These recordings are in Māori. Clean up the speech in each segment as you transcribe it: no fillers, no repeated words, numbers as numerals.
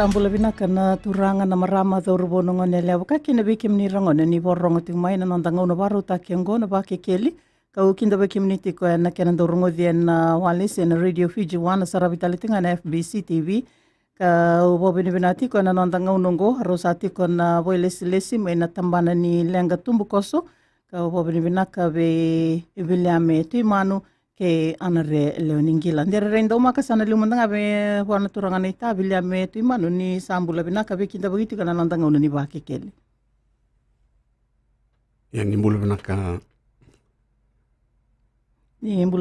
sambola vinaka na turanga na marama dho rubono ngone leo ka kina biki mnirangone ni borongo tu mai na nandanga una baru takiango na ba kekeli ka ukinda biki mniti ko na kena dorongo na walese na Radio Fiji 1 saravitalitinga na FBC TV ka ubobini binati ko na nandanga unongo harusati ko na boilesi mai na tambana ni lenga tumbukoso ka ubobini binaka be William Tuimanu ke anare leoningila ndere rendo maka sana lumandanga be wana turanga ni ta William Tuimanu ni sambula binaka be kinda bagiti kana nandanga una ni bakekeli ya ni mbula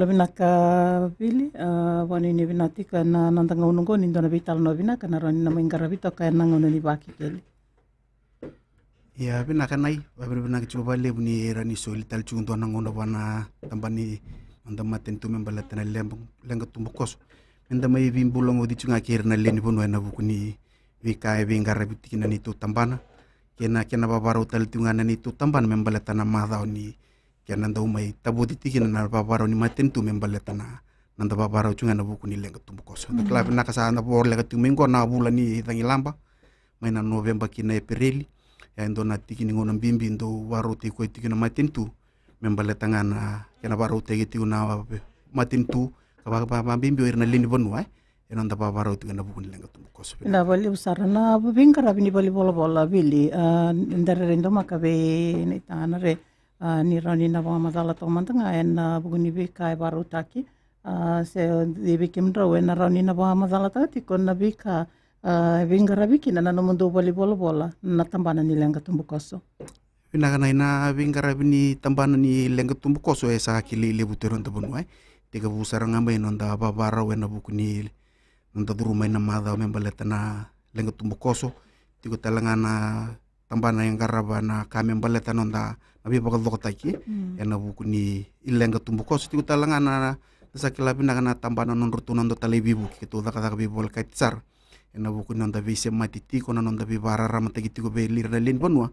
binaka Billy wani ni binati kana nandanga unongo ni ndona vital no binaka na rani na mingara vito ka nanga una ni bakekeli ya binaka nai babir binaka chuba lebu ni rani soli tal chunto nanga una wana tambani anda maten tu membalatana lenga tumbukoso menda mai vimbulongo di chunga kirna leni bono na bukuni vika vingarra bitikina ni tu tambana kena babaro tal tungana ni tu tambana membalatana madao ni kena nda umai tabudi tikina na babaro ni maten tu membalatana nanda babaro chunga na bukuni lenga tumbukoso da klab na kasa na bor lenga tumingo na bula ni tangilamba mai na November kina April ya ndo na tikini ngona bimbi ndo waro tiko tikina maten tu membalatanga na kena baru tegeti una matin tu ka bimbi irna lini bonua ena nda baru tu kena bukun lenga tumbukoso na bali usarana bingara bini bali bola Billy ndare rendo makabe ni tanare ni rani na ba madala to mantanga en buguni be kai baru taki se de bikim ro en rani na ba madala taki kon na bika bingara bikina na no mundo bali bola na tambana ni lenga tumbukoso Pinakana ina vingara bini tambana ni lenga tumbukoso esa kili lebu teron tabunwai tega busara ngamba inonda babara wena bukuni nonda duruma ina madha membaletana lenga tumbukoso tigo talangana tambana yang garaba na kame membaletana nonda nabi bakal dokotaki ena bukuni ilenga tumbukoso tigo talangana sakila pinakana tambana non rutunan do talebi buki to daka bibol kaitsar ena bukuni nonda vise matiti kona nonda bibara ramategi tigo be lirna lin bonua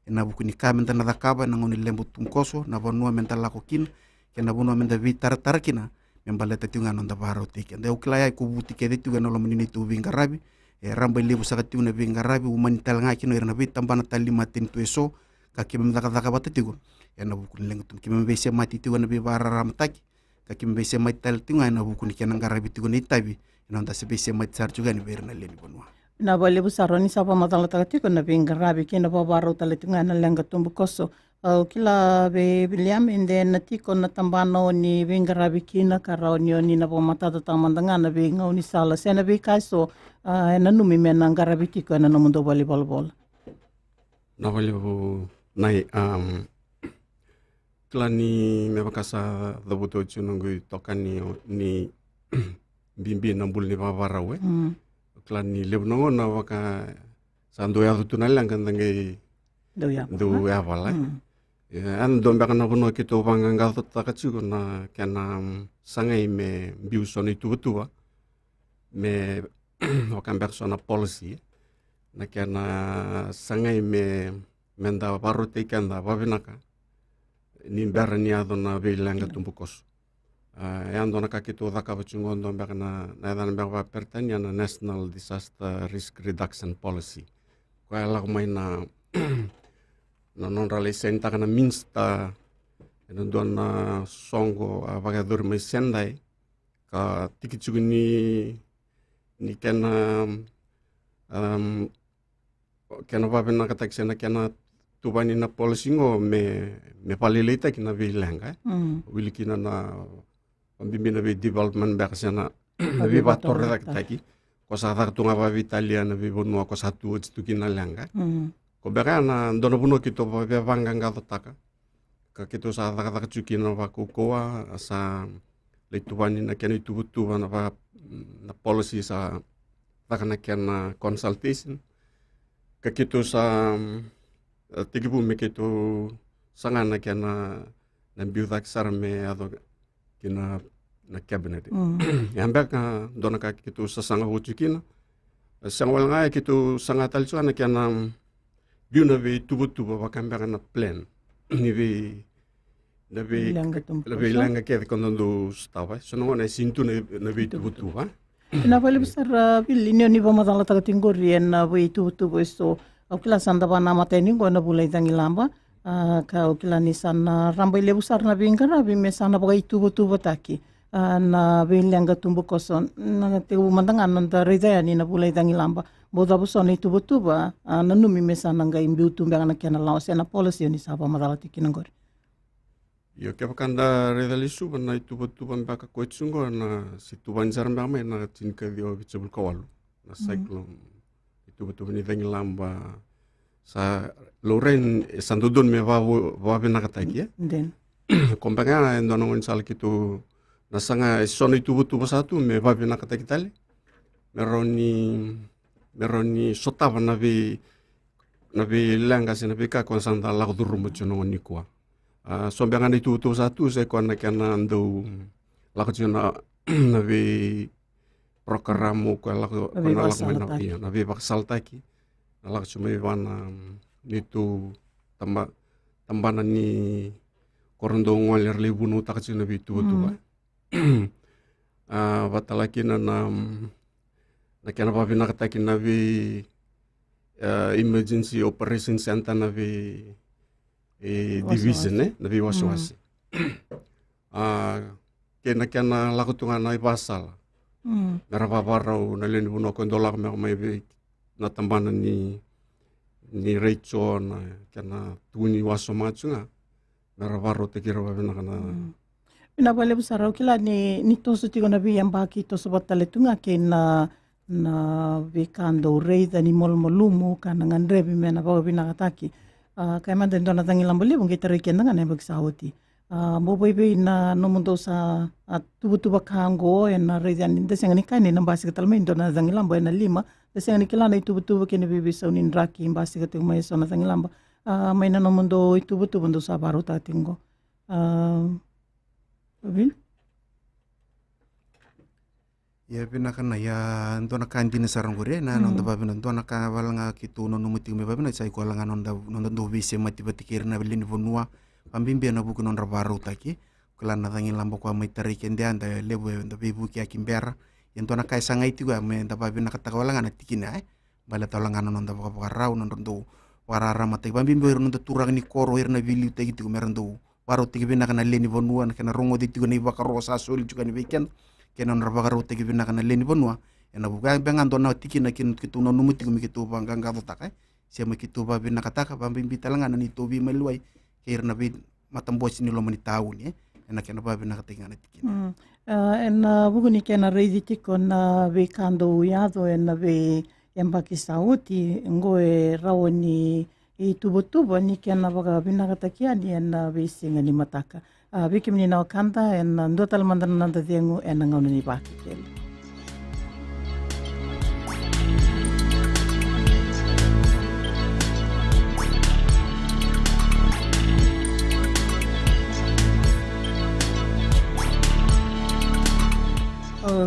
ena bukuni ka menta na dakaba na ngoni lembu tungkoso na bonua menta lakokin kena bonua menta vitar tarkina membaleta tiunga nonda baro tiki ande uklaya ku buti kede tiunga no lomini tu vingarabi ramba lebu saka tiuna vingarabi umani talanga kino irna vit tambana tali matin tu eso ka kim daka bata tigo ena bukuni lengu tum kim bese mati tiunga na bibara ramtaki ka kim bese mati tal tiunga ena bukuni kena ngarabi tigo ni tabi ena onda se bese mati sar juga ni berna leni bonua na bali busaro ni sapa matala takati ko na bingarabi kina babaro taletunga na lenga tumbukoso kila be William inde na tiko na tambano ni bingarabi kina karao ni na matata tamandanga na binga ni sala sena be kaiso na numi mena ngarabi tiko na mundo bali bol na bali bu nai klani me bakasa dabuto chunungu tokani ni bimbi na bul ni babara we klani lebnongo na waka sando ya tunalang kandangai do ya wala an domba kana bono kito banganga takachu na kana sangai me biusoni tuwa me wakan persona policy na kana sangai me menda barote kanda babinaka ni berni adona belanga tumbukos Andona kakito dakabachungon don bakana nadan bakwa pertanya na National Disaster Risk Reduction Policy. Kaya lang may na non ralisenta kana minsta don na songo bagadur may senday ka tikitsugun ni kena kena babin na kataksena kena tubani na policy ngo me palilita kina bilanga wilikina na pambimbina be development bakasana nabi bator taki ko sa tunga ba Italia na bi bonua ko satu tu kinalanga ko baka na dono buno kito ba banga ngataka ka kito sa taka chukina ba ko sa leitubani na kena itu na ba na policy sa takana kena consultation ka kito sa tigibu me kito sangana kena na biudak sarme ado kina na cabinet yambak dona ka kitu sasanga huchikina sangwal nga kitu sanga talcho na kana biuna be tubu bakambaka na plan ni be na be langa ke kondo stava sono na sintu na be tubu Ina pale besar pili ni ba madala taga tinggori na we tu eso au kila sanda ba nama teni go na bulai tangi lamba ka au kila ni sana rambai le besar na bingara bi me sana ba tu taki na bilanga tumbu koson na te umandanga nanda rida ni na bulai tangi lamba boda buso ni tu ba na numi me sana ngai mbiu tumbe na kena lao sena policy ni saba madala tikinangori. Io ke pakanda redalisu na tuba mbaka koitsungo na situban zaramba mai na tinka dio vichebul kawalu na cyclone tuba ni vengi lamba sa Loren sandudun me va bena kataki Den kompanga ndono ngon sal kitu na sanga soni tuba satu me va bena kataki tali meroni sotava na vi langa sina bika konsanta la durumo chono ni kwa sombeangan itu satu saya kena andau laku cina nabi programo kalau laku nabi baksal taki laku cuma wana itu tambanan ni korondong walir libunu tak cina nabi itu batalaki na kena papi nak taki nabi emergency operation center nabi division nabi wasi kena laku tunga na pasal merapa parau na len buno kondolak mai na tambanan ni recho na kena tuni waso macunga merapa parau tekira babena kana ina bale besar au kila ni tosu tigo nabi yang baki tosu batale tunga ke na bekando reida ni molmolumu kana ngandrebi mena bawa bina kataki kaya man den dona tangi lambali bungi tariken nga na bagsahoti boboy na nomundo sa tuba kango na rejan inda sengani kani na basi katalma dona tangi lamba na lima sengani kila na tuba kene bibi sa unin raki basi katung may so na tangi lamba may na nomundo tuba ndo sa baro tatingo Bil ya pina kana ya ndona kandina sarangure na nonda babina ndona ka walanga kitu no numuti me babina sai ko langa nonda do vise mati batikir na bilini vonua pambimbe na buku nonda baru taki kala na tangi lambo kwa mai tarike ndi anda lebo nda bibu ki akimbera yentona kai sanga itu ga me nda babina kata walanga na tikina bala tolanga nonda baka rau nondo warara mate pambimbe nonda turang ni koro irna vili tegi tu merando waro tegi bina kana leni vonua na kana rongo ditu ni baka rosa sul juga ni weekend kena narbagaru tegi bina kana leni bonua ena buka bengan dona tikina kin kitu no numuti mi kitu banga ngado takai siama kitu ba bina kataka bambim bitalanga ni tobi meluai kirna bi matam bos ni lo mani tahu ni ena kena ba bina katinga na tikina ena buku ni kena reidi tikon na bekando uyado ena be embaki sauti ngoe rawoni tubo ni kena baga bina katakia ni ena be singa ni mataka bikim ni na kanta en ndo tal mandan nanda diengu en ngau ni baki keli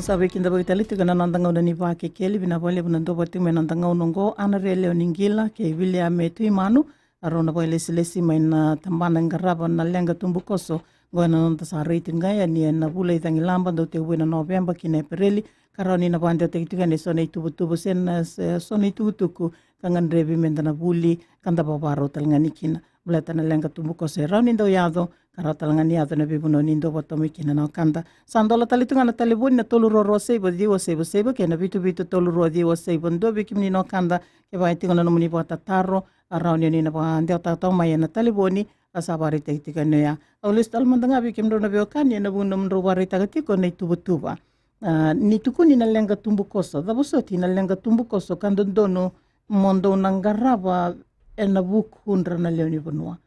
sabe kinda bagi tali tu kana nanda ngau ni baki keli bina bole bina ndo bati me nanda ngau nongo anarele oningila ke William tu imanu arona bole selesi main tambana ngaraba na lenga tumbukoso goana nonta sa rating gaya ni na bulai tangi lamba do te buena November kine pereli karoni na bande te tiga ne sone tubu sen sone tuku kangan rebi mendana buli kanda babaro talngani kina bulata na lenga tumbuko se rauni ndo yado kara talngani yado na bibuno nindo botomi kina na kanda sandola tali tunga na tali buni na tolu roro sebo diwo sebo ke na bitu tolu ro diwo sebo ndo bikim ni no kanda ke bai tinga na muni bota taro rauni ni na bande ta mai na tali buni asabari tika noya aulis tal mandanga bikim do na biokan ya na bunum ro bari tagati ko na tuba ni tukuni na lenga tumbukoso da bosoti na lenga tumbukoso kando dono mondo nangaraba ena buk hundra na leoni bonua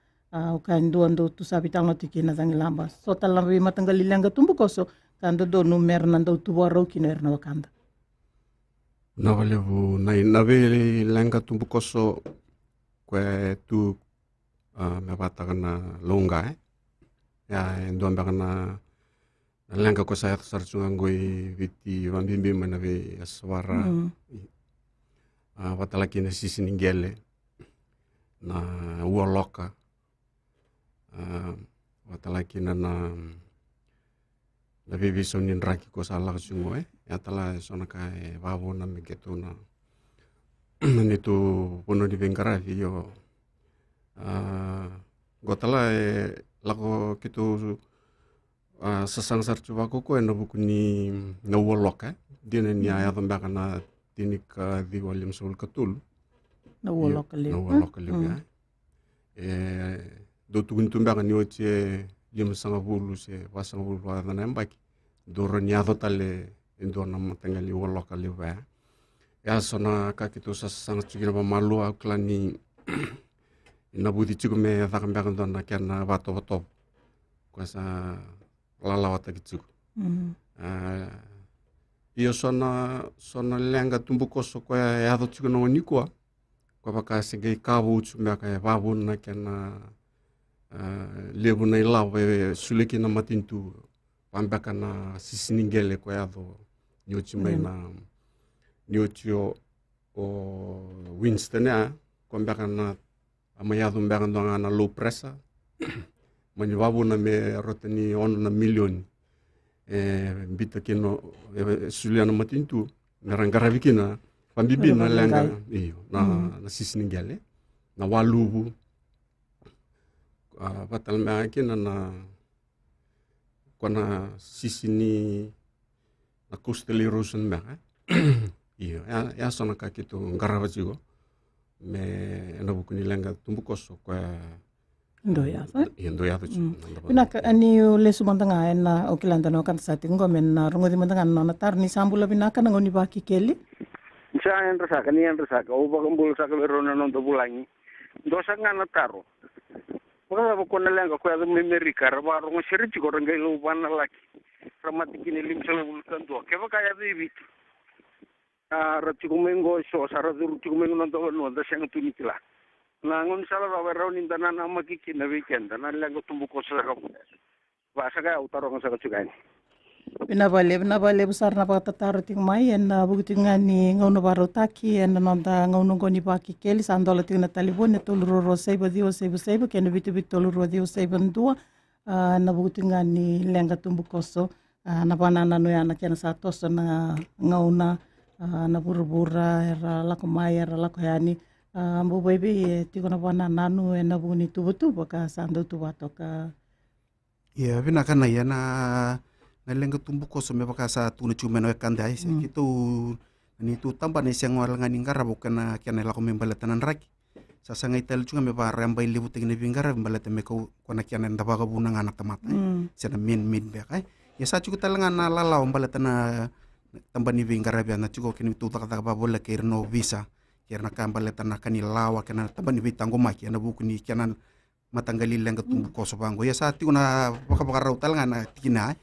kan ando tu sabi tang tiki na tangi lamba so talambi matanggali lenga tumbukoso kando dono merna ndo tuwa ro kiner na wakanda na valevu na vele lenga tumbukoso kwe tu me bata kana longa ya endo amba kana lenga ko saya sarchunga ngoi viti vambimbi mana ve aswara batalaki na sisi ningele na uoloka batalaki na na viviso ni raki ko sa lak sungo ya tala sona ka vavo na me getu na nitu pono di Bengaravi yo gotala lako kitu sasangsar chuva ko na buku ni na wolok dina ni aya tambaka na tinik di William Sul katul na wolok le na wolok le ya do tugun tumbaka ni oche lima sanga bulu se wasanga bulu wada na mbaki doro ni ado tale indo na matangali wolok le ba ya sona ka kitu sasang chigina ba malu aklani ina budi chigume thakambaka ndo na kana bato bato kwasa lalawata kitu iyo sona lenga tumbukoso kwa ya do chigino nikwa kwa baka sige kabu chumbaka babu na kana lebu na ilawe suleki na matintu pambaka na sisiningele kwa yado nyochi mai na nyochi o Winston ya kwa mbaka na amayado mbaka ndo na low pressure mani babu na me rotani ono na milioni bita kino sulia na matintu merangaraviki pambibi na lenga iyo na sisiningele na walubu batal me kina na kona sisini na coastal erosion me iyo ya sona ka kitu ngaravajigo me na bukuni lenga tumbukoso kwa ndo ya pinaka ani le sumantanga na okilanda no kan sati ngomen na rungo di mantanga na tarni sambula pinaka na ngoni baki keli sa entra saka ni entra saka o ba kumbul saka verona non to bulangi dosa ngana taro pokoknya ko na lenga ko ya Amerika ra ro shiriti ko ngai lo bana laki ramatiki ni limsele bulkan to ke ba kaya bibi ra tikumengo so sara duru tikumengo non to no da sanga tunikila na ngon sala ba ra ni dana na makiki na weekend na lenga tumbu ko sa ko ba saka utaro ko saka chugani Binabale besar na patataro ting mai en bugitinga ni ngauno baro taki en nonda ngauno goni baki keli sandola ting na talibon ne toluro seiba dio seiba ken bitu toluro dio seiba ndua na bugitinga ni lenga tumbu koso na banana no yana ken sa toso na ngauna na burubura era lako mai era lako yani mbu baby tiko na banana no en na buni tubutu ka sando tubatoka ya vina kana yana na lenga tumbuko so me baka sa tuna chume no kanda ai se kitu ni tu tamba ne siang wal ngani ngara bukana kiana la ko membala tanan raki sa sanga ital chunga me ba ramba libu tegne bingara membala te me ko kona kiana ndaba ka bunang anak tamata se na min be kai ya sa chuku talanga na lala mbala tana tamba ni bingara be na chuko kini tu taka ba bola kirno visa kirna kambala tana kani lawa kana tamba ni bitango maki na buku ni kiana matanggali lenga tumbuko so bango ya sa ti una baka raw talanga na tikina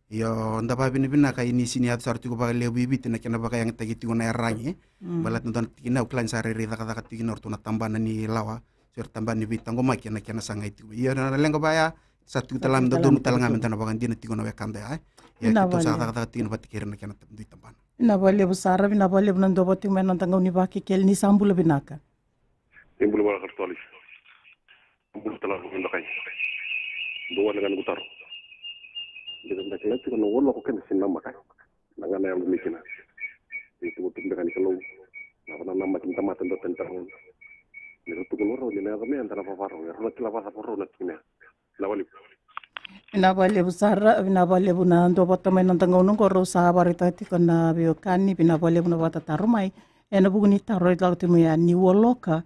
yo ndaba bina ka ini sini at sarti ko ba le bibit na kena ba yang tagiti ko na rangi balat nton tikina uklan sare re taka tikina orto na tambana ni lawa ser tamban ni bitang ko makina kena sangai ti yo na lengo ba ya satu talam do dum talanga mentana ba kan dina tiko na kanda ya to sa taka tikina batikir na kena di tamban na bale busara bina bale bunan do boting men nantang ni baki kel ni sambula binaka timbul wala kartolis timbul talam ko ndakay do wala gan gutar dengan mereka itu kan wala ko ken sin nama kan nanga na yang mikina itu betul dengan kalau na nama tamatan do tentang ni to ko ro ni na kami antara paparo ya ro tila pasa porro na kina lawali binabale busara binabale buna ndo botama nantang nung ko ro sa barita ti kana biokani binabale buna bata tarumai ena buguni taro ita timu ya ni woloka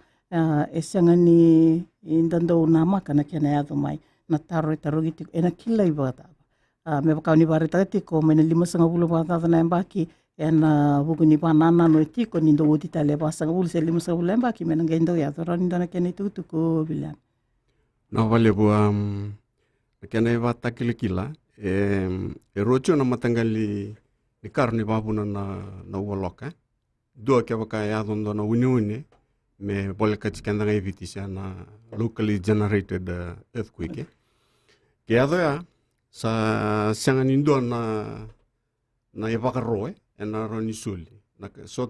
esanga ni indando nama kana kena ya mai na taro ita rogiti ena kila ibata me bakau ni barita tiko mena 5.5 bata na mbaki ena buguni banana no tiko ni ndo udi tale basa ngul se 5.5 mbaki mena ngendo ya to ron ndana kena itu ko bilan na vale bu kena bata kila rocho na matangali ni karni babuna na woloka do ke baka ya dondo na unione me bole ka chikanda ngai vitisa na locally generated earthquake ke ado ya sa sangan indo na ebaka roe ena roni suli na so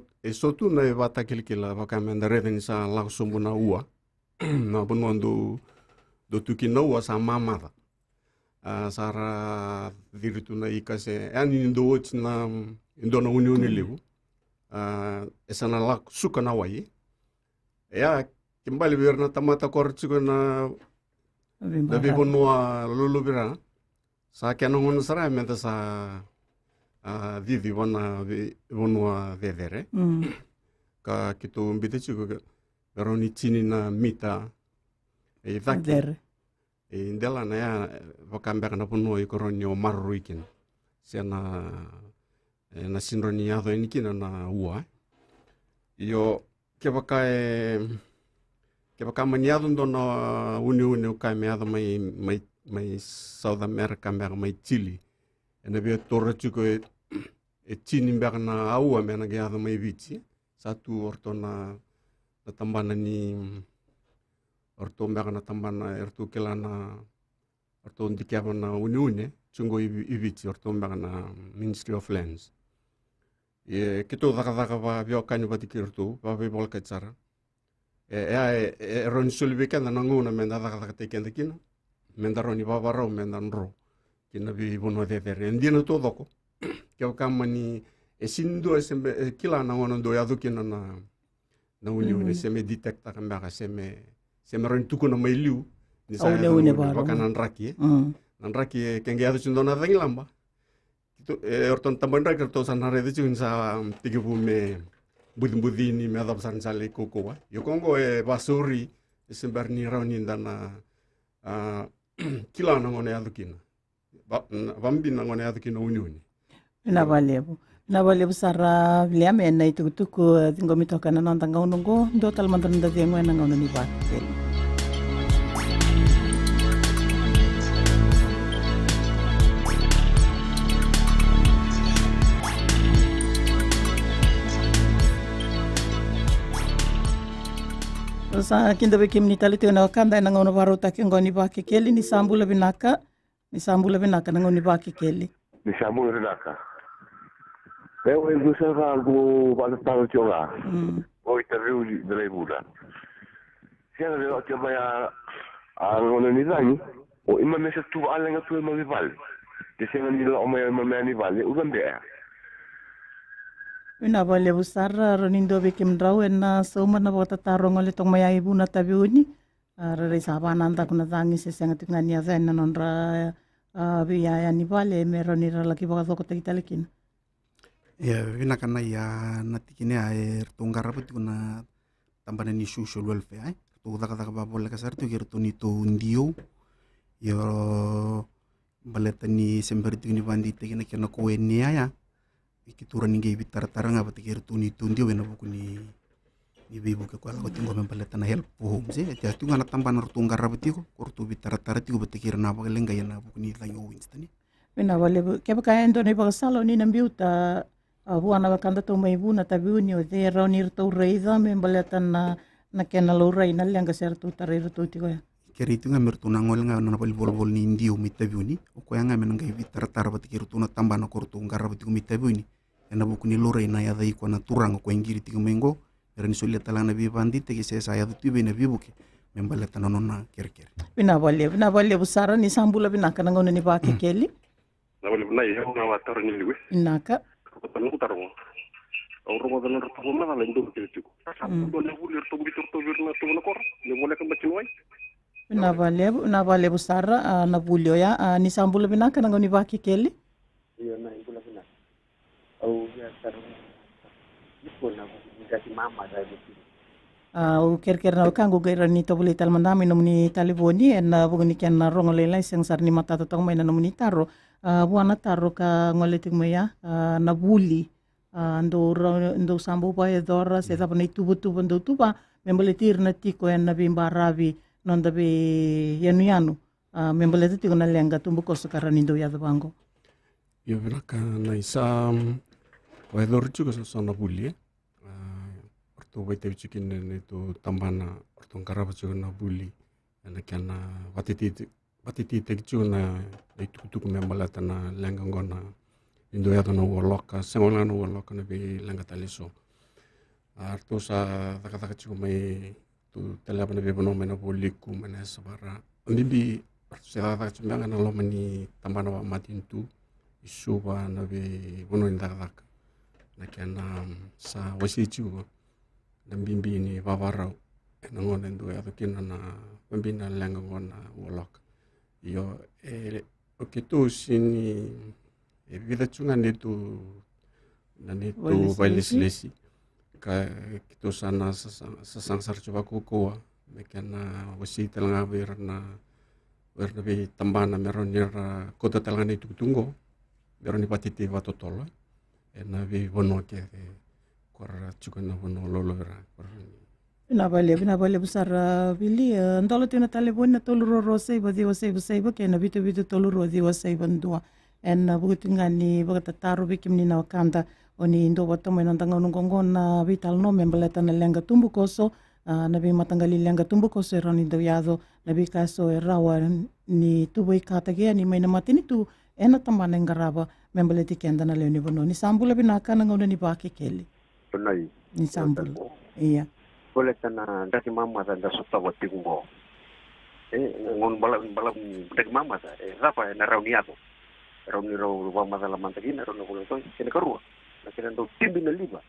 tu na ebata kilkila baka menda reden sa la sumbu na ua na bonondo do tuki no ua sa mamada sara dirituna ika se ani ndo wots na ndo na uniuni liu esana la suka na wai ya kimbali birna tamata korchiko na dabi bonua lulubira sa kena ngono sara menta sa vivi bonua vedere ka kitu mbite chiko garoni chini na mita e vaki indela na ya vakambeka na ponua i koroni o maruikin sena na sinroni ado inikina na ua yo ke baka maniado ndo na uni o kai meado mai South America mai Chile ena be torre chuko e chini mbeka na aua mena ge ado mai vici satu orto na tambana ni orto mbeka na tambana orto kelana orto ndikiaba na uni chungo i vici orto mbeka na Ministry of Lands kito daka ba bio kanyo batikirtu ba be bol katsara ron sulbi kana nanguna menda daka tekenda kina menda roni baba ro menda nro kina bi bono de ndino to doko ke kamani sindo sembe kila na ngono do yadu kina na unione seme detecta kamba seme ron tukuna mai liu ni sa bakana nraki nraki kenge yadu sindo na dangilamba orton tambandra kerto sanare de chun sa tigibu me budini me adap san sale kokoa yo kongo basuri semberni rauni ndana kila ngone adukina vambi ngone adukina unioni na valebu sara liame na itukutuku ngomi tokana nondanga unungo ndo talmandanda de ngwana ngona ni ba sa kinda be kimni tali tena kanda na ngono baro ta ngoni ba kekeli ni sambula binaka na ngoni ba kekeli ni sambula binaka eu ngusa go ba ta chola o interview de la buda sia de o que vai a ngono ni dani o ima me se tu alenga tu mo rival de se ngani o me ni vale u gambe ina vale busara ronindo be kimdrau na soma na bota tarong ole tong maya ibu na tabiuni re sabana anda kuna dangi se senga tingani ave na nonra biya ni vale me ronira laki ba ko tekitalekin ya vina kana ya natikine a tungara put kuna tambana ni social welfare tu daga ba bolle ka sartu gerto ni to ndio yo baletani sembertu ni bandite kina kena ko enia ya ikitura ninge bitara nga batikir tuni tundi wena buku ni bibu ke kwala ko tingo membeleta na help home se ja tunga na tambana rutungga rabitiko kurtu bitara tiko batikir na ba lenga yana buku ni lanyo winstani wena wale ke baka endo ne ba salo ni nambiuta buana ba kanda to mai buna tabiuni o de raunir to reiza membeleta na kena lo reina lenga sertu tare rutu tiko ya keri tunga mertuna ngol nga na bol ni ndio mitabiuni o ko yanga menanga bitara batikir tuna tambana kurtu ngarra bitiko mitabiuni ena buku ni lore na ya dai ko na turang ko ingiri tigo mengo ren sulle talana bi bandite ki se sa ya tu bene bi buki membala tanona kerker bina vale busara ni sambula bina kana ngone ni ba kekeli na vale na ya na watar ni liwe naka ko tan ko taro o ro mo na to na la ndo ke tiku sa ko le bulir to bitur to virna to na kor le mole ka bachinwai na vale busara na bulio ya ni sambula bina kana ngone ba kekeli iyo na imbula bina au ya tar ipo na ngati mama da bitu o kerker na kango gaira ni to buli talmandami no ni taliboni na bugni ken na rongole lai seng sarni mata to tong mai na ni taro buana taro ka ngole ting maya na buli ndo sambo pa edora se ta pani tubu ndo tuba membele tir na tiko en na bimba ravi non da be yanu membele tiko na lenga tumbu ko sekarang ndo ya bango yo braka na isa o edor chuko so na buli orto baite chikin ne to tambana orto karaba chuko na buli na kana watiti te chuko na itu membele tana lenga ngona indo ya no woloka sengola no woloka na be lenga taliso arto sa taka chuko mai tu telapa na be bono mena boliku mena sabara bibi sedata chumanga na loma ni tambana wa matintu isuwa na be wono indaka na kana sa wasichu na bimbi ni vavara na ngone ndo ya kina na bambina lenga ngona wolok yo okito sini vida chunga netu na netu baileslesi ka kito sana sasangsar coba kokoa mekana wasita langa berna be tambana meronira kota talanga itu tunggo beroni patiti watotolo na be wono ke kora chukana wono lolo vera Bina bale besar Billy ndolo tina tale bona toluro rosei badi wasei ke na bitu toluro di wasei bandua en butingani bagata taru bikim ni na kanda oni ndo botomo nandanga nungongo na vital no membeleta na lenga tumbu koso na bi matangali lenga tumbu koso rani do yado na bi kaso rawa ni tubo ikata ge ni maina matini tu ena tambana ngaraba membeleti kenda na leoni bono ni sambula binaka na ngona ni bake keli Tunai. ni sambula iya Boleh tanah dari mama dan dari sota buat tinggal. Ngon balam dari mama sa. Apa na rauni ato. Rauni mama dalam mantagin rauni kulo to. Kena kerua. Na kena do timbi na liba.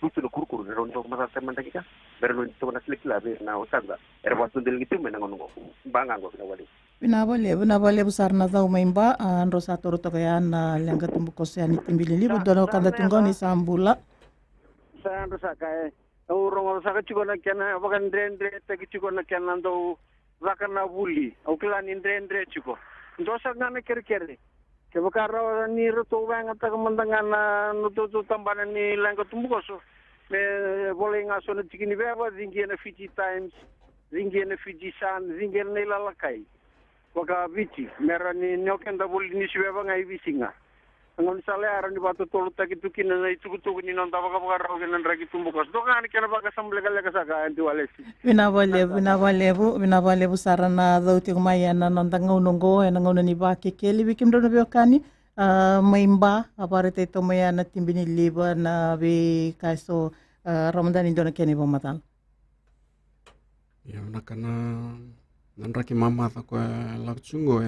Lutu na kurkur rauni to mata mantagika. Berlo to na slikla be na usanga. Era waktu del gitu menangon ngo. Bangang ngo na wali. Binabale besar na daw maimba andro sa toro to kaya na lenga tumbu kose ani timbi liba dono kanda tunggo ni sambula. Sa andro sa kaya urong sa chiko na kana bagan drendre ta chiko na kana ndo zakana buli au kila ni drendre chiko ndo sa ngana kerkere ke bakara ni roto wanga ta mandangana no to tambana ni langa tumbuko so me boleh ngaso na tikini beba zingi na Fiji Times zingi na Fiji Sun zingi na lalakai waka bichi mera ni nyokenda buli ni shibeba ngai bisinga ngon sale aran di batu tolu tak itu kina na itu ni non tabaka baka raw kina ragi tumbukas do kan kena baka samble kala ka saka anti walesi binabale bu sarana dauti kumaya na nondanga unongo na ngona ni bake keli bikim do na biokani maimba aparete to maya na timbini liba na bi kaso ramadan indo na keni bomatal ya nakana nanraki mama ta ko lakchungo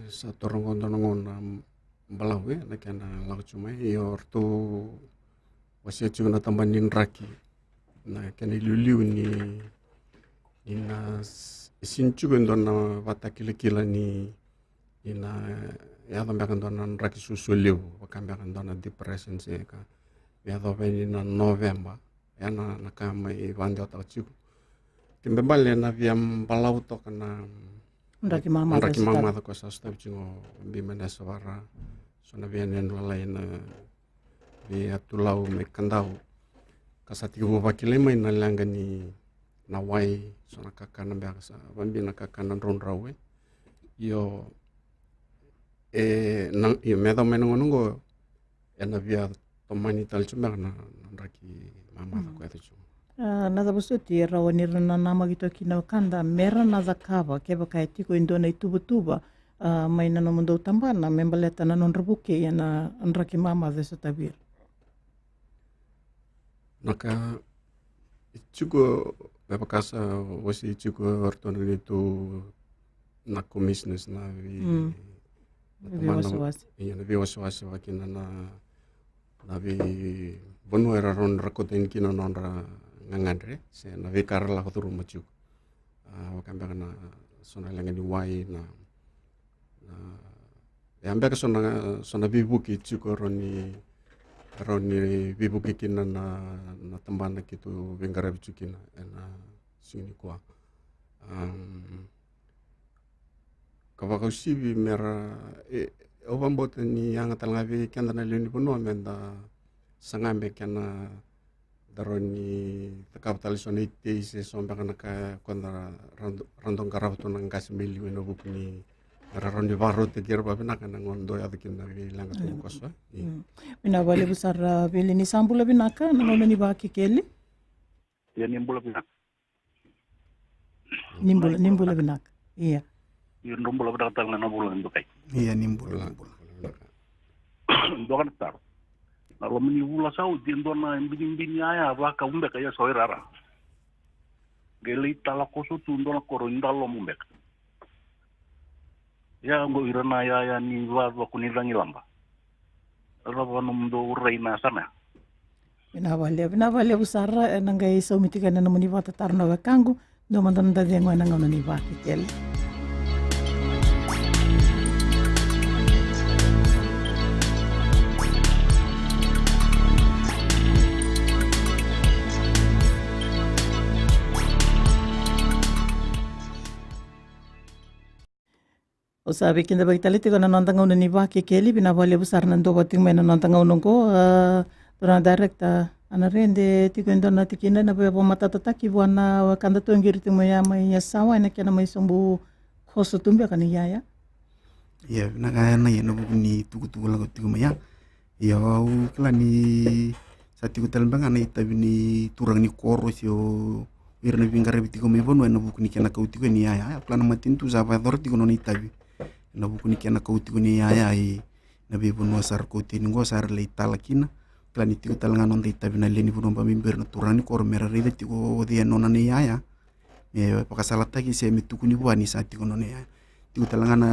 sa torongon na balawe na kana lakchuma yor to wasia na tambanin raki na kana luliu ni ina sinchugo ndona watakile ni ina ya tambakan dona raki susuliu wakambakan dona depression se ka ya do na November ya na kama ibanda ta chiku timbebale na viam balau to kana Raki mama ko sa stop jingo bimana sawara so na vienen lain bi atulau me kandau kasati go bakile mai na langa ni na wai so na kakana ba sa bambina kakana ron rawe yo nang me da menongo ena via tomani tal chumba na raki mama ko etu nada busuti rawani rana nama gitu kina kanda mera nada kava keba kai tiko indona ituba mai na mundo tambana membaleta na non rebuke ya na anraki mama desa tabir naka chuko beba kasa wasi chuko orton itu na komisnes na vi na vi waswasi wakina na vi bono era ron rakoten kina nonra ngangandre se na vi karla ko turu machu wakamba na sona lenga ni wai na yambe ka sona bibuki chuko roni bibuki kina na tambana kitu vengara bichukina na sini kwa kawakausibi mera obambote ni yang talngavi kanda na luni puno menda sangambe kana daroni kapitalisone ite se somba kana ka konda randong karabto nang kasmili weno bukni rarondi varro te gerba bina kana ngondo ya dikin na langa tu koso mina bale besar beli ni sambula binaka na ngono ni baki keli Ya nimbula binaka nimbula binaka iya Yung nimbula binaka tal na bulan ndo kay iya nimbula ndo kan tar na lo mini bula sau di ndo na mbini aya ba ka umbe kaya soirara geli tala koso tu ndo na koro indalo mumbe Ya ngo irana ya ni wa kunilangi lamba. Raba numdo urreina sana. Binavalia busara nangai saumitika na namuni vata tarna wakangu ndo mandanda dengwa na ngona ni vaki kel. O sabi kinda bagtaliti ko na nantanga una ni vaki keli binavalia busara nando bating may na nantanga unongko Durang directa ana rende tiko indona tikina na bebo matatataki buana kanda tu ngiri timo ya mai sawa na kena mai sombu khoso tumbe kan ya ya na kaya na ya no ni tuku lago tiko maya ya kala ni sa tiko talbanga na itabi ni turang ni koro sio irna bingare bitiko me bono na buku ni kena kau tiko ni ya kala na matin tu zava dor tiko no ni itabi na buku ni kena kau tiko ni ya na bebo no sar ko tin go sar le talakina klani tiko talanga non dei tabina leni buno pamimbir na turani kor mera rida tiko dia nona ne ya me pakasalata ki se mituku ni buani sa tiko nona ya tiko talanga na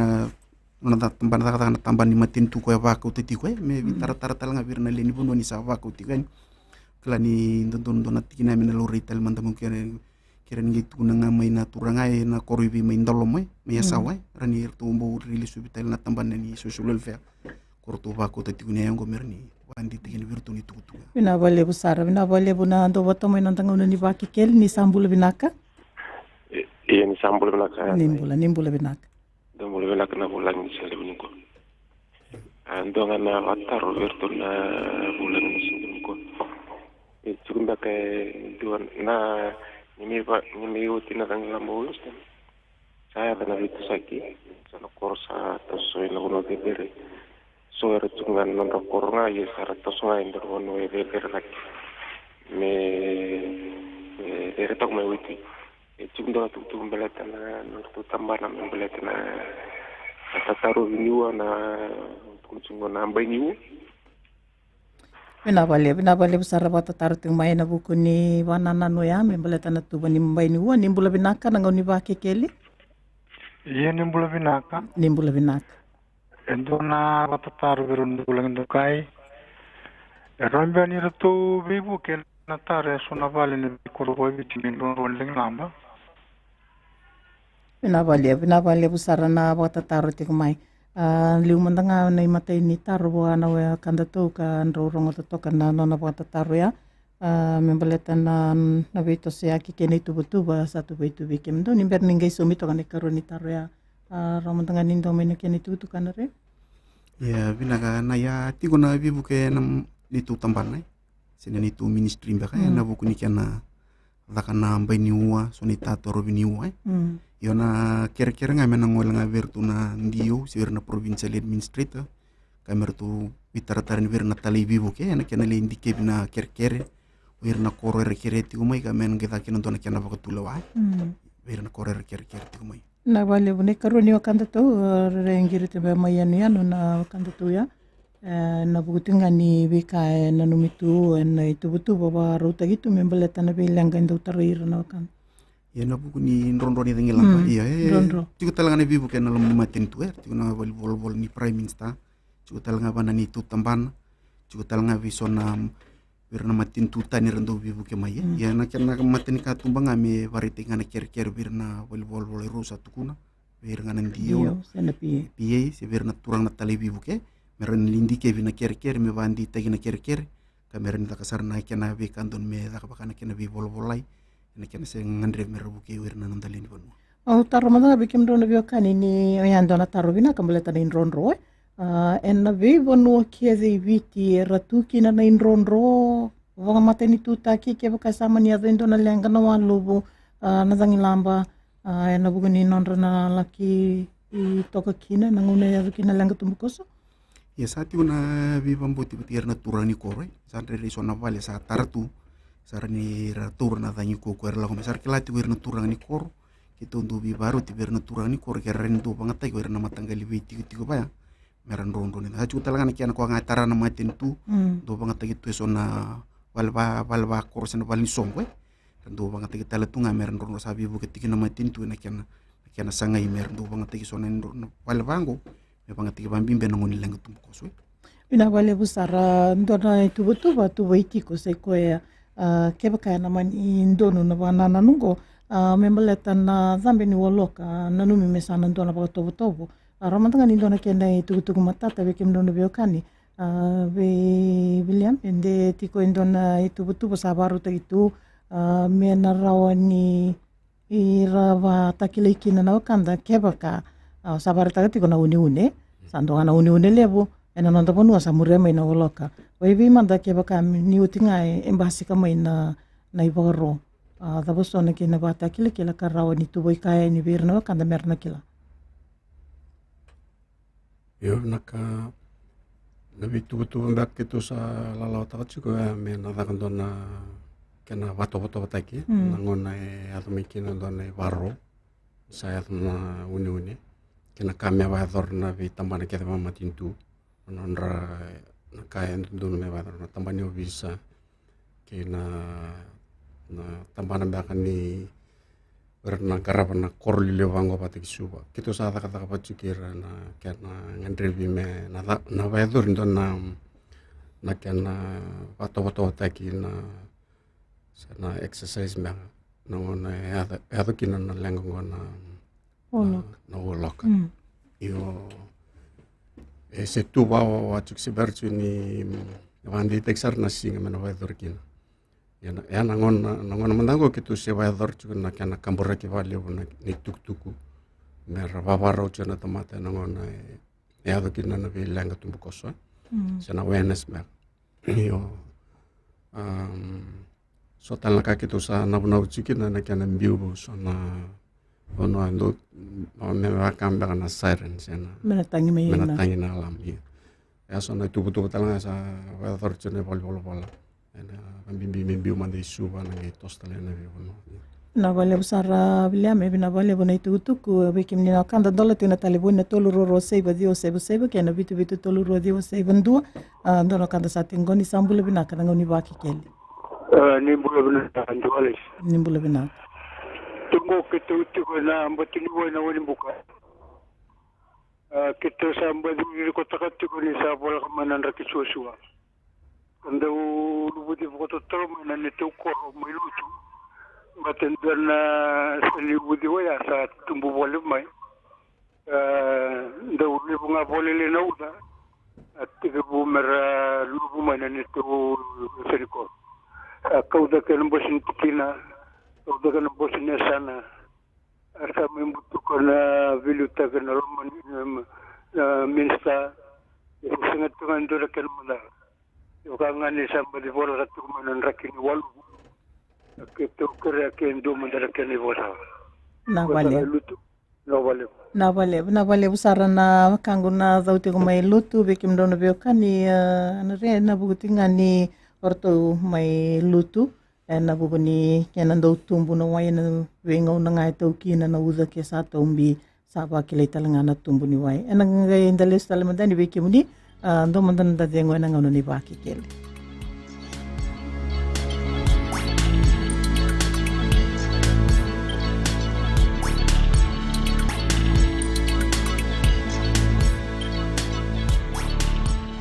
nona tamban na tamban ni matin tu ko ba ko tiko me bitara tara talanga birna leni buno ni sa ba ko tiko klani don tikina me lo rital manda mungkin kira ngi tu na ngamai na turanga na koribi me indolo me ya sawa rani tumbo rilis hospital na tamban ni social welfare korto ba ko tiko ni yango merni andi tigin virtu ni tuku. Bina bale busara, bina bale buna ando boto mo nantanga una ni vaki kel ni sambula binaka. Iya ni sambula binaka. Nimbula binaka. Nimbula binaka na bulan ni sale buniko. Ando ngana wataro virtu na bulan ni sale buniko. Chukunda ke duan na nimi uti na tangla mo ustan. Saya na vitu saki. Sana korsa tosoy na uno de bere. So era tungan non rakornga ye sara tosnga indor wono e bernak me era tok me witi e tungdo tu beletana no tu tambana me beletana tataru niwa na kunchungo na mbainiu Bina bale besar bata taru ting mai na buku ni wanana no ya me beletana tu bani mbainiu nimbula binaka na ngoni vaki keli Iya nimbula binaka Endona batataru berundu bulan dukai. Rambe ni ratu bibu ke natare sona vale ni koroi bitimin rolling lamba. Bina bale busara na batataru tik mai. Liu mandanga na imata ini taru bo ana we kanda tu ka ndorong to ka na nona batataru ya. Membeleta na vito se aki kene tubutuba satu bitu bikim do nimber ningai sumito kan karoni taru ya. Ramandanga nindo mene kene tu kanare. Ya binaga na ya tigo na bibu ke nam litu tamban sene ni tu ministry mbaka na buku ni kana dakana mbaini uwa sonita toro bini uwa yo na kere nga mena ngol nga vertu na ndio sir na provincial administrator kamer tu bitara ver na tali bibu ke na kana le indike bina kere wir na korere kere tigo mai kamen geta kena dona kana bakatula wa wir na korere kere tigo mai Na vale bune karoni wakanda tu rengiri te ba mayanu ya na wakanda tu ya na bukutinga ni bika na numitu na itu butu baba ruta gitu membeleta na bilang kan tarir na wakanda ya na buku ni ndrondo ni dengi lamba iya tigo talanga bibu ke na lamu matin tu tigo na vol ni prime minister tigo talanga bana ni tu tamban tigo talanga visona birna matin tuta ni rendo bibu ke mai ya na kena matin ka tumbang ame varite ngana ker birna vol rusa tukuna birna ndio sana pi se birna turang na tali bibu ke meran lindi ke bina ker me bandi tagina ker ka meran ta kasar na kena be kandon me da bakana kena bi volai na kena se ngandre merbu ke wirna nandalin bonu tarumada bikim ron bio kanini yando na tarubina kambeleta ni ronro en na vivonu kia viti ratuki na inronro wanga mateni tuta ki ke bakasama ni adendo na lenga na walubu na dangilamba en na buguni nonra na laki I toka kina na nguna ya kina lenga tumbukoso ya sati una vivam boti butier na turani kore sandre risona vale sa taratu sarani ratur na danyi ko ko la komesar kelati wir na turani kor kita undu bi baru ti bir na turani kor ke ren do bangat tai wir na matanggali viti ko ba meran rondo ni ha chuta langa kian ko ngatara na matin tu do bangat tai tu sona valva kor sen valni songwe do bangat tai tala tunga meran rondo sabi bu ketika na matin tu na kian kena sangai mer ndo banga tiki sona ndo wale bango me banga tiki bambimbe na ngoni lenga tumbu koswe Ina wale busara ndona tubutuba tubo itiko se koe keba kaya naman i ndonu na banana nungo membaleta na zambe ni waloka nanumi mesana ndona baka tobo ramantanga ni ndona kenda i tubutuku matata beke mdono beokani be William ende tiko ndona i tubutuba sabaru tagitu mena rawani i rawa takileikina na wakanda keba ka sabaru tagatiko na une sandoga na une levo ena nanda ponua sa murema ina waloka waivi manda ke baka ni utinga embasi kama ina na ibaro da bosona ke na bata kile kila karawa ni tubo ikaya ni birna kanda merna kila yo naka nabi tubo mbak itu sa lalau takatsu ko me na dakandona kena wato bataki nangona atumikina dona baro saya na uni kena kame wa dorna vi tambana ke mama tintu nonra kaya ndun me wa dorna tambani obisa kena na tambana bakan ni berna karapana korli lewango patik suba kito sa kata pachukira na kena ngandrebi me na wa dor ndona na kena wato taki na sana exercise me nangona ya kina na lengo na na woloka io se tu wa chuk se berchu ni wandi texar na singa mena wa dorkina ya nangon mandango kitu se wa dorchu na kana kambora ki vale na ni tuktuku mera babaro chana tomate nangon ya dokina na vi langa tumbu koso sana awareness me io so tan la kitu sa na chikina na kana mbiu so na ono ando me va cambiar na sirens na menatangi na alam ya so na tubu tala sa va torchene bol na bimbi mande suba na tostale na ono na vale usara William bina vale bona tuku bekim ni kanda dola tina talibun na tolu ro seba dio seba ke na bitu tolu ro dio seba ndu ndona kanda satingoni sambule bina kana ngoni baki keli ni bula bina ndwale ni bula bina tungo kitu na mbatini wana wani buka kitu sa mbadu ni ko takati ko ni sa bola kamana ndaki chosua kanda lubudi ko to toro na ne to ko milutu batendana sali budi waya sa tumbu bola mai ndaw ni bunga bolele na uda atiga bu mera lubu mana ne to seriko kauda kan bosin tikina kauda kan bosin sana asa membutukan viluta kan roman minsta sangat dengan dorakan mula yokangan ni sampai di bola ratu manan rakin walu kita kerja kendo mandarakan ni bola na vale usara na kanguna zauti kumai lutu bekim dono beokani na re na bugutinga ni orto mai lutu na bubuni kena ndo tumbu na wai na wenga una ngai tau kina na uza ke sa tombi sa ba kile talanga na tumbu ni wai na ngai ndale stale mandani bekim ni ndo mandan da dengo na ngono ni ba ki kele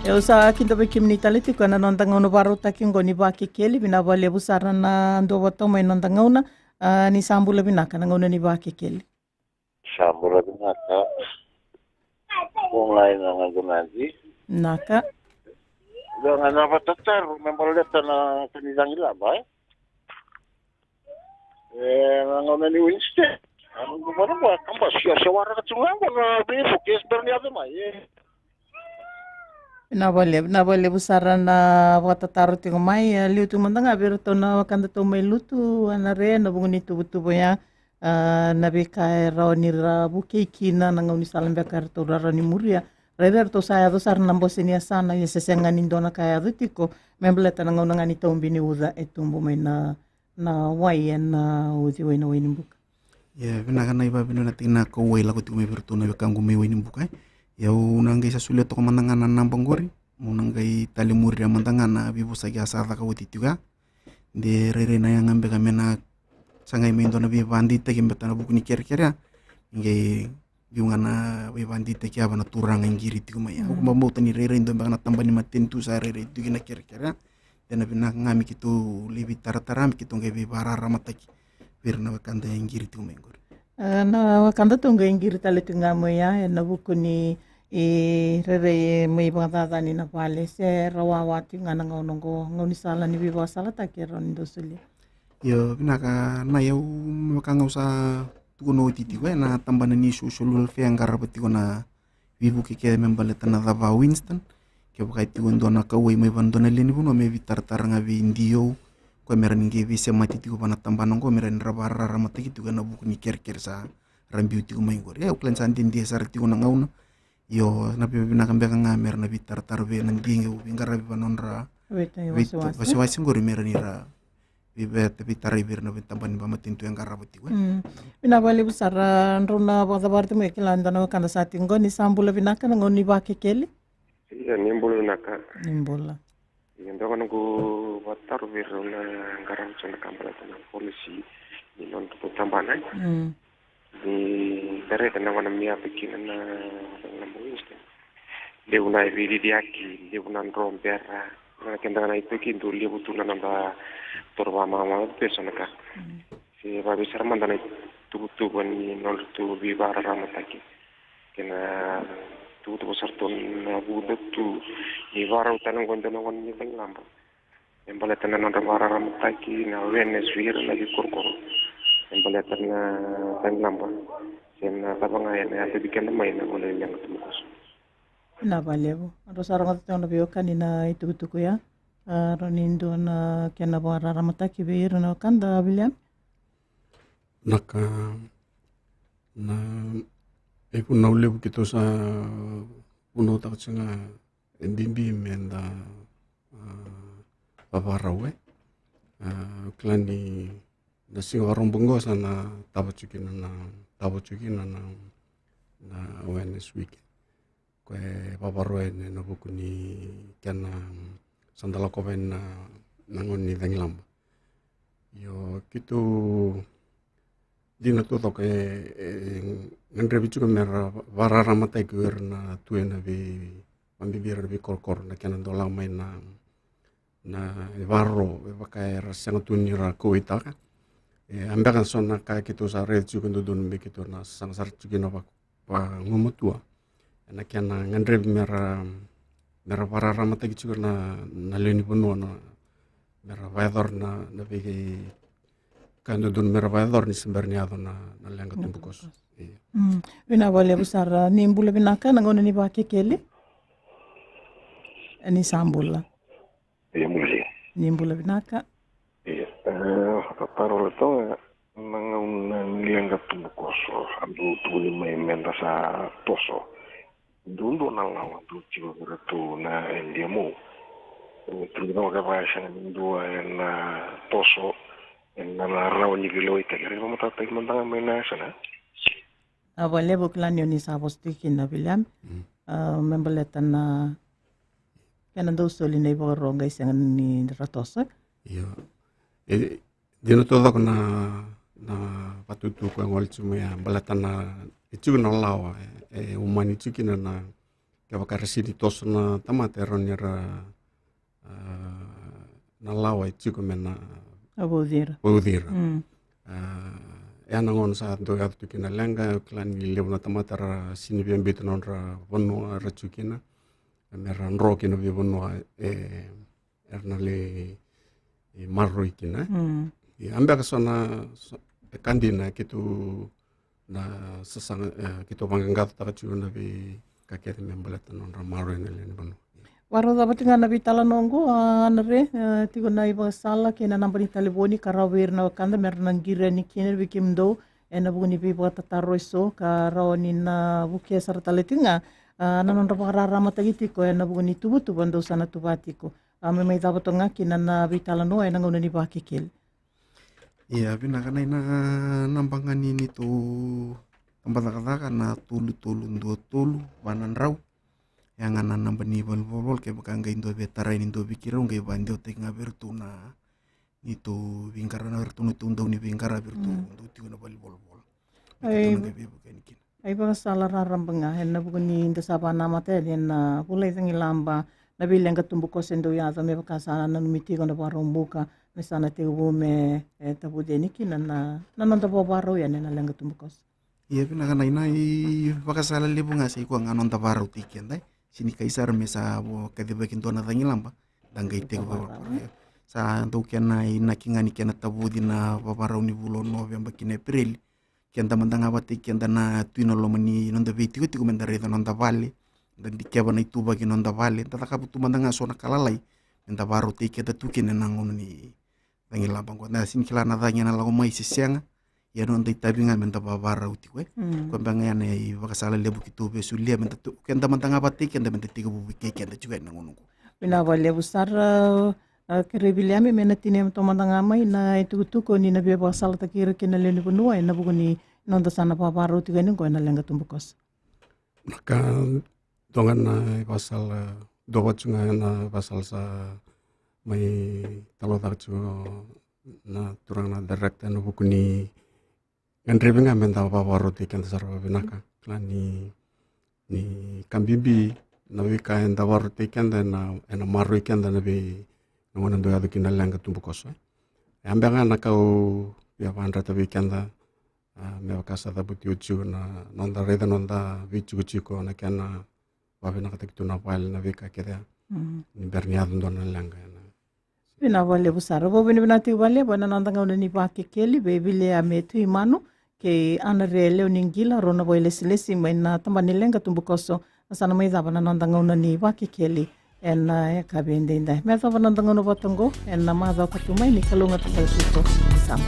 eu sa kinda bekim ni taliti ko na nondanga no baro takingo ni baki keli bina vale busara na ndo wato mai nondanga una ni sambula binaka na ngona ni baki keli sambula binaka online na ngagunazi naka dengan apa tatar memboleta na kanizang ilaba ngona ni winste ano ba ba kamba siya wara ka tsunga na be focus berni ave mai na vale busara na watataru tingo mai liu tu mandanga berto na wakanda to mai lutu na re na bunguni tubu ya na beka ra ni ra bukeiki na ngoni salambe karto ra ni muria re to saya do sar na bosenia sana ya sesenga ni ndona kaya dutiko membleta na ngona ngani tombi ni uza etumbu mai na wai na uzi wai na wai ni buka ya bina kana iba bina tina ko wai la ko tu me berto na kangu me wai ni buka ya unangai sa sulit to mandangana nambang gori unangai tali muri mandangana bibu sa ya sa ka wuti tuga de rere na yang ambe kamena sangai me ndona bi bandi te gembe tana buku ni kere inge giungana we bandi te kia bana turanga ingiri tiku mai aku mamau tani rere indo bana tambani matentu sa rere itu gina kira-kira dena bina ngami kitu lebi taratara kitu nge be barara mataki birna wakanda ingiri tiku mai ngor na wakanda tunga ingiri tale tunga mo ya na bukuni rere mai bangatani na pale se rawawati ngana ngonongo ngoni sala ni biwa sala takero ndo suli yo binaka na yau makanga usa tukono titi na tambana ni social welfare ngara beti kona vivu ke membaleta na dava Winston ke bukai ti gondo na kawai mai bandona leni buno me vitar taranga vi indio ko meran nge vi se mati ti ko bana tambana ko meran rabara ramata ki tu kana buku ni ker sa rambiu ti ko mai ngor ya uklan santin dia sar ti kona ngauna yo na pe na kambe nga mer na vitar tarve na dinge u ngara vi banonra wasi ngor meran ira bibet bitari birna bintamban bamatintu yang karabati gue. Bina bali besar rona bangsa barti mo ikilan dano kanda sating go ni sambula binaka na ngoni ba kekeli. Iya nimbul naka. Nimbula. Iya ndo kan go watar birna garam sana kambala tana polisi ni non tu tambana. Di dare tana wana mia pikinan na ngambungis. Dia unai vidi diaki, dia unan rompera. Kendana itu kintu dia butuh namba torba mama pesa naka. Si babi sarman dana tu kan ni nol tu bibara ramataki. Kena tu sarton na budu tu bibara utanang gondana wan ni tenglambo. Embala tanan na bibara ramataki na awareness wir lagi korkor. Embala tanan tenglambo. Kena tabanga ya ate bikin main na wala yang ketemu kos. Na balebo ro sarang to na bio kanina itu ya ronindo na kena bara ramataki beir na kanda William naka na eku na ulebu kito sa puno taksinga endimbi menda babarawe klani na singa rombongo sana tabuchukina na awareness week kue paparoe ne no buku ni kana sandala koven na nangon ni tenglam yo kitu dina to ke ngendre bichu mer varara matai kuer na tuena bi mambibir bi korkor na kana dola mai na varro bakai rasang tunira kuita ambakan sonna ka kitu sa re chu kundu dun bi kitu na sangsar chugina pa ngomotua na kiana ngandre mera para ramata gitu na leni puno na mera weather na bigi kando dun mera weather ni sembernya na lenga tumbukos. Bina boleh besar nimbula binaka nangon ni baki keli. Ni sambula. Iya mulai. Nimbula binaka. Iya. Parole to nangon lenga tumbukos. Andu tuli mai menda sa toso. Dundu nalawa tu chigo tu na endiamo tu no que va a ser dua na toso na rawa ni gilo ite kare mo ta tek mandanga mena sana awale buklan yoni sabosti kinna bilam membeletan na kana do soli nei borro ngai sang ni ratosa yo dino todo na patutu ko ngol chumya balatan na itu na lawa umani chikina na kaya residi tos na tamate ronira na lawa itu mena abudira nangon sa do ya tukina lenga klan lew na tamate ra sinibem bitnon ra wonu ra chukina meran rokina bi wonu ernale marro ikina ambek sona kandina kitu na sesang kita banggagat tak cuma nabi kakek membalat non ramaro ini leno. Waro dapat dengan nabi tala nonggo anre tigo na iba sala kena nambani taliboni karawir na kanda mernan gira ni kiner bikim do ena buguni biba tataroiso karawani na bukia sartaletinga nanon raparara matagiti ko ena buguni tubutu bando sana tubatiko memang dapat tengah kena nabi tala no ena ngona ni bakikil. Iya, pinakana ina nampangan ini tuh tempat kata na tulu ndo tulu banan raw yang anan nambani bol ke bakang ga indo betara ini indo bikira ngai bando tek ngaber tuna itu bingkara na bertu itu ndo ni bingkara bertu ndo tiuna bal bol Ai ba sala rarambanga na buguni inda saba na mate na pulai tangi lamba na bilang katumbu ko sendo ya me bakasa na numiti ko na barombuka me sana te me tabu deniki na nanda baro ya na lenga tumbu ko. Iya pina kana ina I bakasa lebu ngasi ko nganon tabaro tikian dai sini kaisar mesa bo kadiba kinto na tangi lamba dangai te ko sa to kena ina kingani kena tabu dina babaro ni bulo November kine April kianta mandanga bati kianta na tuino lomani nonda viti ko mendare nonda vale dan dikeba na ituba ki nonda vale tata kapu tu mandanga sona kalalai menda baru te kianta tu kine nangon ni tangi labang ko na sin kila na tanya na lago mai sisianga ya nonda itabinga menda babara uti ko banga ya nei bakasala lebu kitu be sulia menda tu kianta mandanga bati kianta menda tiga bubi ke kianta juga nangon ko pina vale busar kerebiliame mena tine tomandanga mai na itu ko ni na beba sala takira kina leni punua na buguni nonda sana paparu tiga ni ko na lenga tumbukos maka dongan na pasal doa cunga na pasal sa mai talo tak na turang na direct na buguni ngandribinga menta paparu tiga sarwa binaka klani ni kambibi na wika enda waru tiga na maru ikan na be ngongan doa tu kina lenga tumbu koso. Ambanga na kau ya pandra tabi kanda me wakasa tabu tiucu na nonda reda nonda vicu ko na kana wabe na katik tu na pal na vika keda ni berniad ndona lenga na. Pina wale busara bo bini binati wale bo na nonda ngau ni pa kekeli bebile ame tu imanu ke ana rele uningila rona bo ilesi mai na tambani lenga tumbu koso asana mai zaba na nonda ngau ni pa kekeli en ya kabende inda me sa vananda ngono batongo en na ma za katumai ni kalunga takal tuto sama